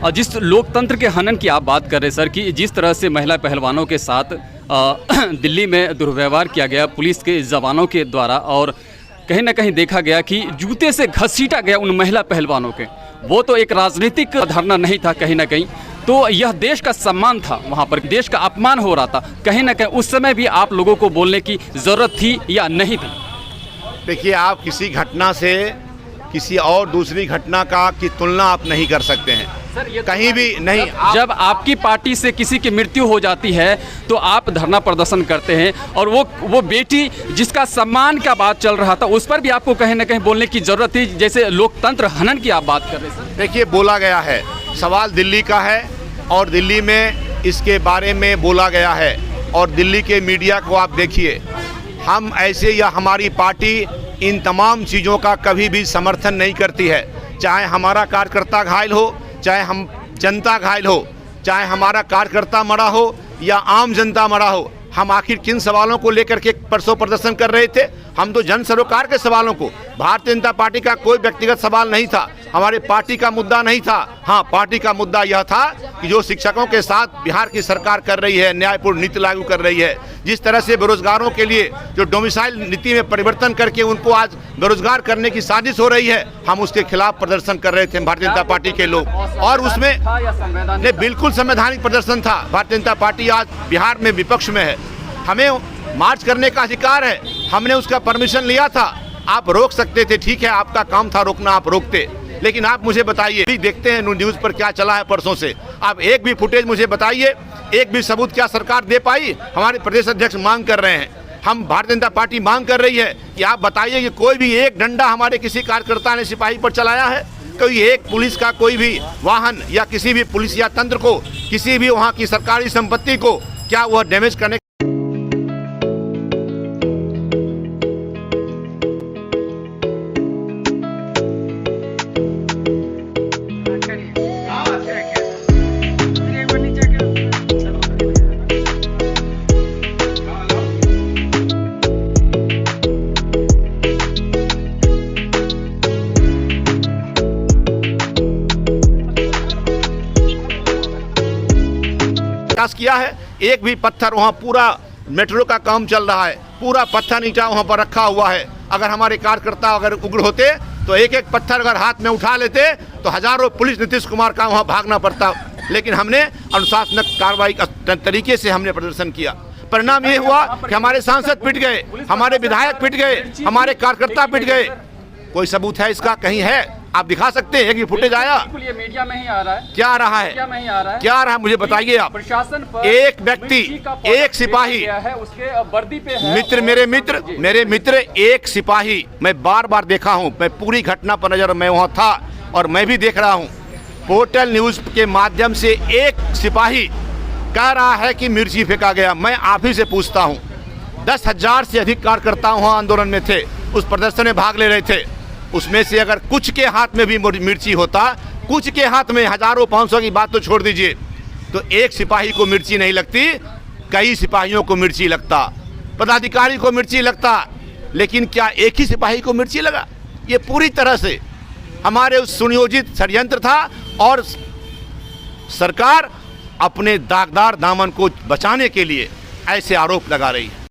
जिस लोकतंत्र के हनन की आप बात कर रहे हैं सर, कि जिस तरह से महिला पहलवानों के साथ दिल्ली में दुर्व्यवहार किया गया पुलिस के जवानों के द्वारा, और कहीं ना कहीं देखा गया कि जूते से घसीटा गया उन महिला पहलवानों के, वो तो एक राजनीतिक धरना नहीं था, कहीं ना कहीं तो यह देश का सम्मान था, वहाँ पर देश का अपमान हो रहा था। कहीं ना कहीं उस समय भी आप लोगों को बोलने की ज़रूरत थी या नहीं थी? देखिए, आप किसी घटना से किसी और दूसरी घटना की तुलना आप नहीं कर सकते हैं सर, ये कहीं भी नहीं। जब आपकी पार्टी से किसी की मृत्यु हो जाती है तो आप धरना प्रदर्शन करते हैं, और वो बेटी जिसका सम्मान का बात चल रहा था उस पर भी आपको कहीं ना कहीं बोलने की ज़रूरत थी, जैसे लोकतंत्र हनन की आप बात कर रहे हैं सर। देखिए, बोला गया है, सवाल दिल्ली का है और दिल्ली में इसके बारे में बोला गया है, और दिल्ली के मीडिया को आप देखिए, हम ऐसे या हमारी पार्टी इन तमाम चीज़ों का कभी भी समर्थन नहीं करती है। चाहे हमारा कार्यकर्ता घायल हो, चाहे हम जनता घायल हो, चाहे हमारा कार्यकर्ता मरा हो या आम जनता मरा हो, हम आखिर किन सवालों को लेकर के परसों प्रदर्शन कर रहे थे? हम तो जन सरोकार के सवालों को, भारतीय जनता पार्टी का कोई व्यक्तिगत सवाल नहीं था, हमारे पार्टी का मुद्दा नहीं था। हाँ, पार्टी का मुद्दा यह था कि जो शिक्षकों के साथ बिहार की सरकार कर रही है, न्यायपूर्ण नीति लागू कर रही है, जिस तरह से बेरोजगारों के लिए जो डोमिसाइल नीति में परिवर्तन करके उनको आज बेरोजगार करने की साजिश हो रही है, हम उसके खिलाफ प्रदर्शन कर रहे थे भारतीय जनता पार्टी के लोग। और उसमें नहीं, बिल्कुल संवैधानिक प्रदर्शन था। भारतीय जनता पार्टी आज बिहार में विपक्ष में है, हमें मार्च करने का अधिकार है, हमने उसका परमिशन लिया था। आप रोक सकते थे, ठीक है, आपका काम था रोकना, आप रोकते, लेकिन आप मुझे बताइए, भी देखते हैं न्यूज़ पर क्या चला है परसों से, आप एक भी फुटेज मुझे बताइए, एक भी सबूत क्या सरकार दे पाई? हमारे प्रदेश अध्यक्ष मांग कर रहे हैं, हम भारतीय जनता पार्टी मांग कर रही है कि आप बताइए कि कोई भी एक डंडा हमारे किसी कार्यकर्ता ने सिपाही पर चलाया है? कोई एक पुलिस का कोई भी वाहन या किसी भी पुलिस या तंत्र को, किसी भी वहाँ की सरकारी संपत्ति को क्या वह डैमेज करने? किया है, एक भी पत्थर वहाँ, पूरा मेट्रो का काम चल रहा है, पूरा पत्थर ईंटा वहाँ पर रखा हुआ है। अगर हमारे कार्यकर्ता अगर उग्र होते तो एक एक पत्थर अगर हाथ में उठा लेते तो हजारों पुलिस नीतीश कुमार का वहाँ भागना पड़ता, लेकिन हमने अनुशासनक कार्रवाई तरीके से हमने प्रदर्शन किया। परिणाम ये हुआ कि हमारे सांसद पिट गए, हमारे विधायक पिट गए, हमारे कार्यकर्ता पिट गए। कोई सबूत है इसका? कहीं है? आप दिखा सकते हैं कि फुटेज आया? ये मीडिया में ही आ रहा है। क्या आ रहा है? क्या आ रहा है मुझे बताइए आप। प्रशासन पर एक व्यक्ति, एक सिपाही है, उसके वर्दी पे है, मित्र, मेरे मित्र एक सिपाही, मैं बार बार देखा हूं, मैं पूरी घटना पर नजर, मैं वहां था और मैं भी देख रहा हूं। पोर्टल न्यूज के माध्यम से एक सिपाही कह रहा है कि मिर्ची फेंका गया। मैं आप ही से पूछता हूं, 10,000 से अधिक कार्यकर्ता वहां आंदोलन में थे, उस प्रदर्शन में भाग ले रहे थे, उसमें से अगर कुछ के हाथ में भी मिर्ची होता, कुछ के हाथ में, हजारों 500 की बात तो छोड़ दीजिए, तो एक सिपाही को मिर्ची नहीं लगती, कई सिपाहियों को मिर्ची लगता, पदाधिकारी को मिर्ची लगता, लेकिन क्या एक ही सिपाही को मिर्ची लगा? ये पूरी तरह से हमारे उस सुनियोजित षड्यंत्र था, और सरकार अपने दागदार दामन को बचाने के लिए ऐसे आरोप लगा रही है।